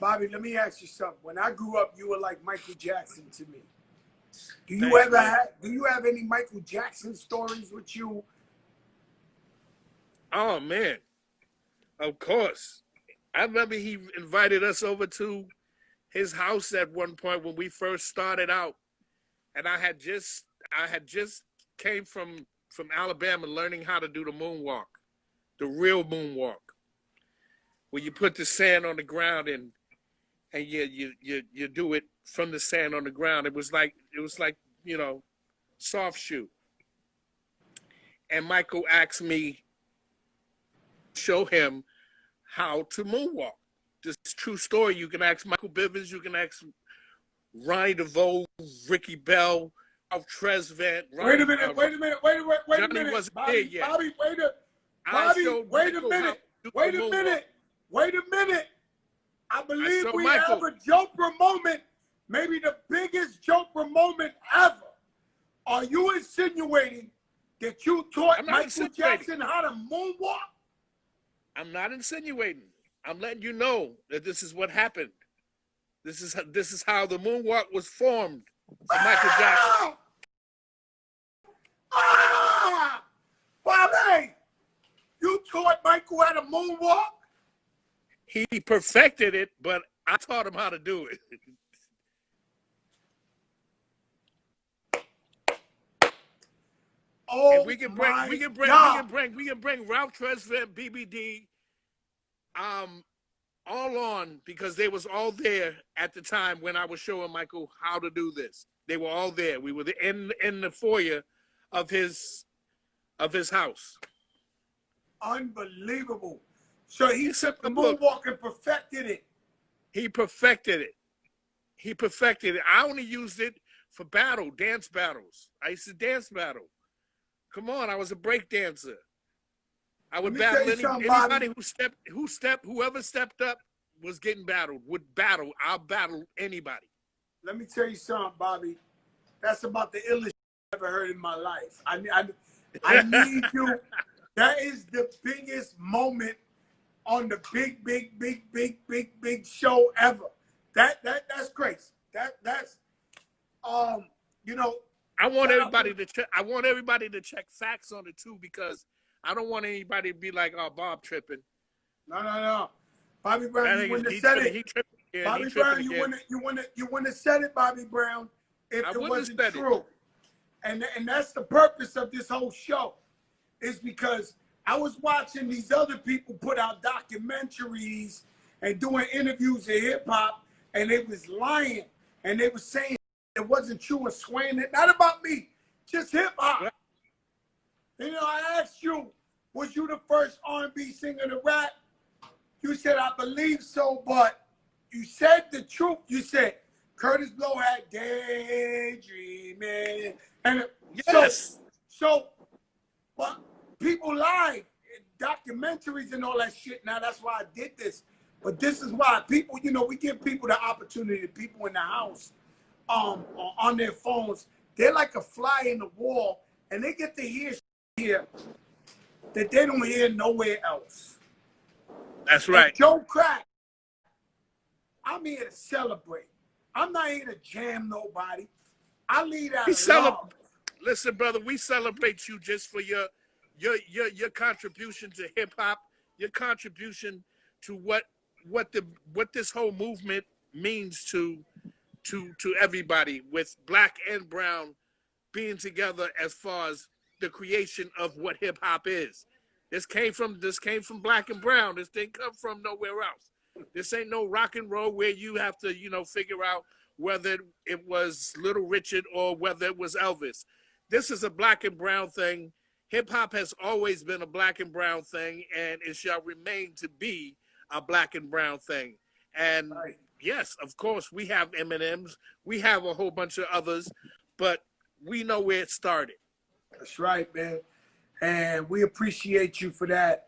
Bobby, let me ask you something. When I grew up, you were like Michael Jackson to me. Do you Thanks, ever man. have? Do you have any Michael Jackson stories with you? Oh man, of course. I remember he invited us over to his house at one point when we first started out, and I had just came from Alabama learning how to do the moonwalk, the real moonwalk, where you put the sand on the ground and you do it from the sand on the ground. It was like soft shoe. And Michael asked me to show him how to moonwalk. This is a true story. You can ask Michael Bivins, you can ask Ronnie DeVoe, Ricky Bell, Ralph Tresvant, Wait a minute. Wait a minute. Wait a minute. Wait a Johnny minute. wasn't here Bobby. yet. Bobby. Wait a. I Bobby. showed Wait a Michael how minute. to do Wait the a moonwalk. minute. Wait a minute. I I believe showed we Michael. have a Joker moment, maybe the biggest Joker moment ever. Are you insinuating that you taught I'm not Michael insinuating. Jackson how to moonwalk? I'm not insinuating. I'm letting you know that this is what happened. This is how the moonwalk was formed for Michael Jackson. Ah! Bobby, you taught Michael how to moonwalk? He perfected it, but I taught him how to do it. Oh And we can bring my we can bring we God. can bring we can bring Ralph Tresvant, BBD, all on because they was all there at the time when I was showing Michael how to do this. They were all there. We were in the foyer of his house. Unbelievable. So he It's a took the look. moonwalk and perfected it. He perfected it. He perfected it. I only used it for dance battles. I used to dance battle. Come on, I was a break dancer. I would Let me tell battle you something, anybody Bobby. whoever stepped up was getting battled, would battle. I'll battle anybody. Let me tell you something, Bobby. That's about the illest I've ever heard in my life. I need you. That is the biggest moment on the big show ever. That's crazy. That's you know. I want shout out everybody to check. I want everybody to check facts on it too, because I don't want anybody to be like, "Oh, Bob tripping." No. Bobby Brown, I you think wouldn't he have said tripping. it. He tripping again. Bobby He Brown, tripping again. you wouldn't have said it, Bobby Brown, if I it wouldn't wasn't have said it. true. And that's the purpose of this whole show, is because I was watching these other people put out documentaries and doing interviews in hip hop, and they was lying, and they was saying it wasn't true and swaying it. Not about me, just hip hop. Right. You know, I asked you, was you the first R&B singer to rap? You said, I believe so, but you said the truth. You said Curtis Blow had daydreaming. And Yes. but people lie, documentaries and all that shit. Now, that's why I did this. But this is why people, we give people the opportunity, people in the house, on their phones. They're like a fly in the wall, and they get to hear shit here that they don't hear nowhere else. That's right. And Joe Crack, I'm here to celebrate. I'm not here to jam nobody. I lead out of love. Listen, brother, we celebrate you just for your contribution to hip hop, your contribution to what this whole movement means to everybody, with black and brown being together as far as the creation of what hip hop is. This came from black and brown. This didn't come from nowhere else. This ain't no rock and roll where you have to, figure out whether it was Little Richard or whether it was Elvis. This is a black and brown thing. Hip hop has always been a black and brown thing, and it shall remain to be a black and brown thing. And Right. yes, of course, we have M&Ms. We have a whole bunch of others, but we know where it started. That's right, man. And we appreciate you for that,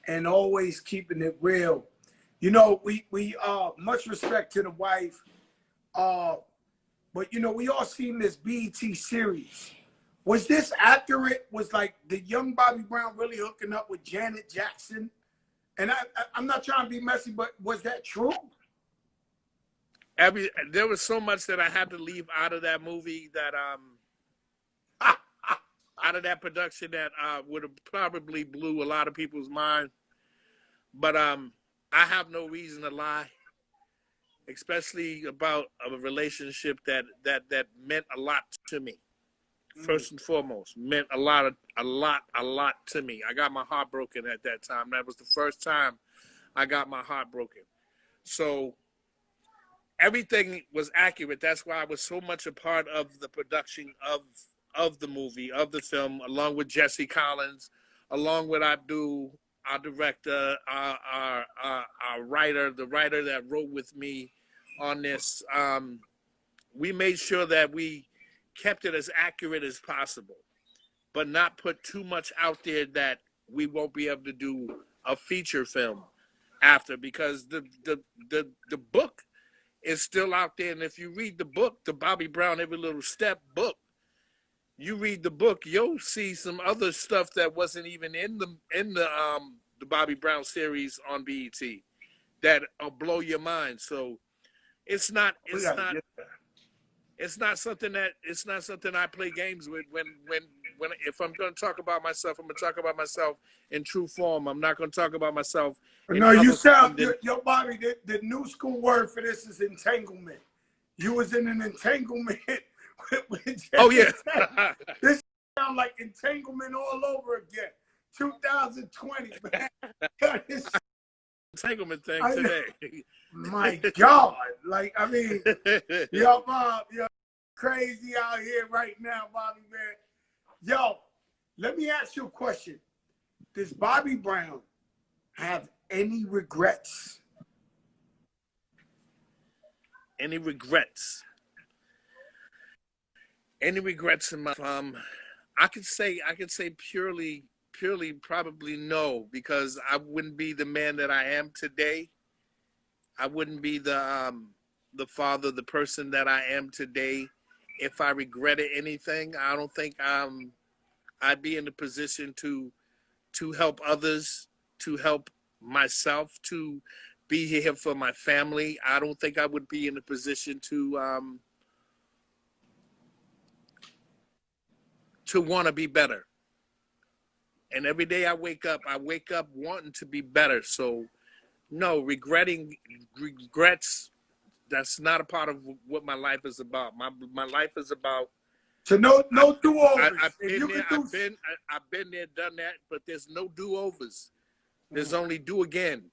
and always keeping it real. We much respect to the wife. But we all seen this BET series. Was this accurate? Was like the young Bobby Brown really hooking up with Janet Jackson? And I'm not trying to be messy, but was that true? there was so much that I had to leave out of that movie that out of that production that would have probably blew a lot of people's mind. But I have no reason to lie, especially about a relationship that meant a lot to me. First and foremost, meant a lot to me. I got my heart broken at that time. That was the first time I got my heart broken. So everything was accurate. That's why I was so much a part of the production of the movie, of the film, along with Jesse Collins, along with Abdul, our director, our writer, the writer that wrote with me on this. We made sure that we kept it as accurate as possible, but not put too much out there that we won't be able to do a feature film after, because the book is still out there. And if you read the book, the Bobby Brown Every Little Step book, you read the book, you'll see some other stuff that wasn't even in the Bobby Brown series on BET that'll blow your mind. So it's not something I play games with. When if I'm going to talk about myself, I'm going to talk about myself in true form. I'm not going to talk about myself. No, you sound your Bobby. The new school word for this is entanglement. You was in an entanglement with oh yeah. This sound like entanglement all over again. 2020, man. This entanglement thing today. My God, like I mean, yo, Bob, you're crazy out here right now, Bobby, man. Yo, let me ask you a question. Does Bobby Brown have any regrets? Any regrets? Any regrets in my I could say purely probably no, because I wouldn't be the man that I am today. I wouldn't be the father, the person that I am today if I regretted anything. I don't think I'd be in a position to help others, to help myself, to be here for my family. I don't think I would be in a position to want to be better. And every day I wake up wanting to be better. So no, regrets, that's not a part of what my life is about. My life is about. So no do-overs. I've been there, done that, but there's no do-overs. There's only do again.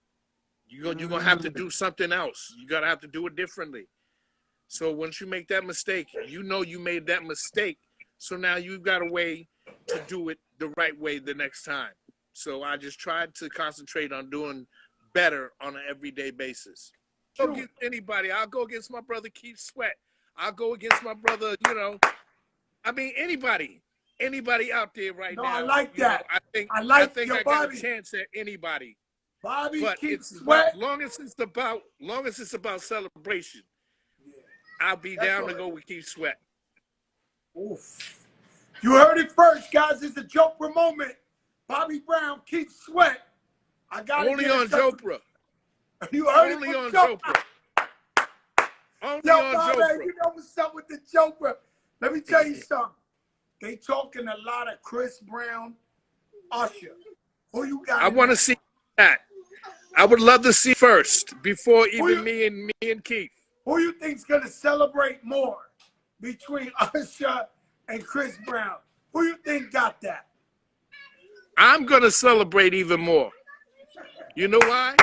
You're gonna have to do something else. You're gonna have to do it differently. So once you make that mistake, you know you made that mistake. So now you've got a way to do it the right way the next time. So I just tried to concentrate on doing better on an everyday basis. Go against anybody. I'll go against my brother Keith Sweat. I'll go against my brother, I mean, anybody out there right now. I like that. I think I got Bobby. A chance at anybody. Bobby, but Keith it's Sweat. Long as it's about celebration, I'll be down to go with Keith Sweat. Oof. You heard it first, guys. It's a Jopra moment. Bobby Brown, Keith Sweat. I got only on Jopra. You heard only it on Jopra. Only Yo, on Bobby, Jopra. you know what's up with the Jopra? Let me tell you something. They talking a lot of Chris Brown, Usher. Who you got? I want to see that. I would love to see first before even me and Keith. Who you think's gonna celebrate more between Usher and Chris Brown? Who you think got that? I'm gonna celebrate even more. You know why?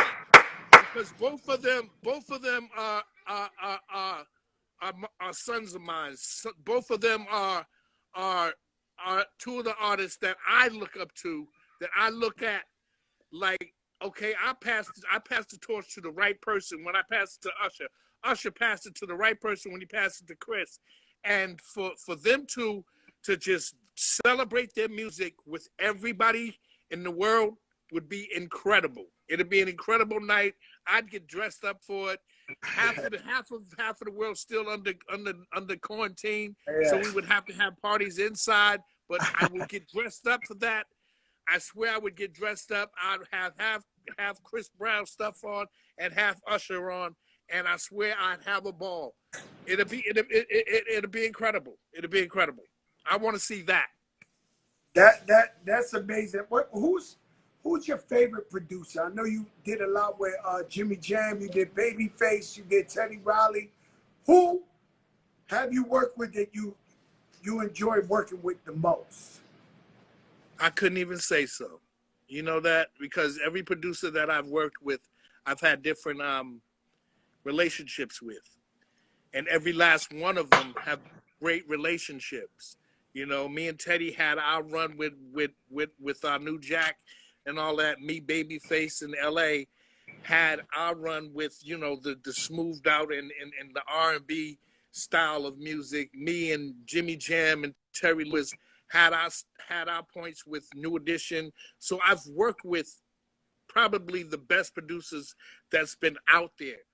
Because both of them are sons of mine. Both of them are two of the artists that I look up to, that I look at like, okay, I passed the torch to the right person when I passed it to Usher. Usher passed it to the right person when he passed it to Chris. And for them to just celebrate their music with everybody in the world would be incredible. It'd be an incredible night. I'd get dressed up for it. Half of the world still under quarantine, so we would have to have parties inside. But I would get dressed up for that. I swear I would get dressed up. I'd have Chris Brown stuff on and half Usher on, and I swear I'd have a ball. It'll be incredible. It'll be incredible. I want to see that. That's amazing. Who's your favorite producer? I know you did a lot with Jimmy Jam. You did Babyface. You did Teddy Riley. Who have you worked with that you enjoy working with the most? I couldn't even say so. You know that because every producer that I've worked with, I've had different relationships with, and every last one of them have great relationships. You know, me and Teddy had our run with our new Jack and all that. Me, Babyface in L.A. had our run with the smoothed out and the R&B style of music. Me and Jimmy Jam and Terry Lewis had our points with New Edition. So I've worked with probably the best producers that's been out there.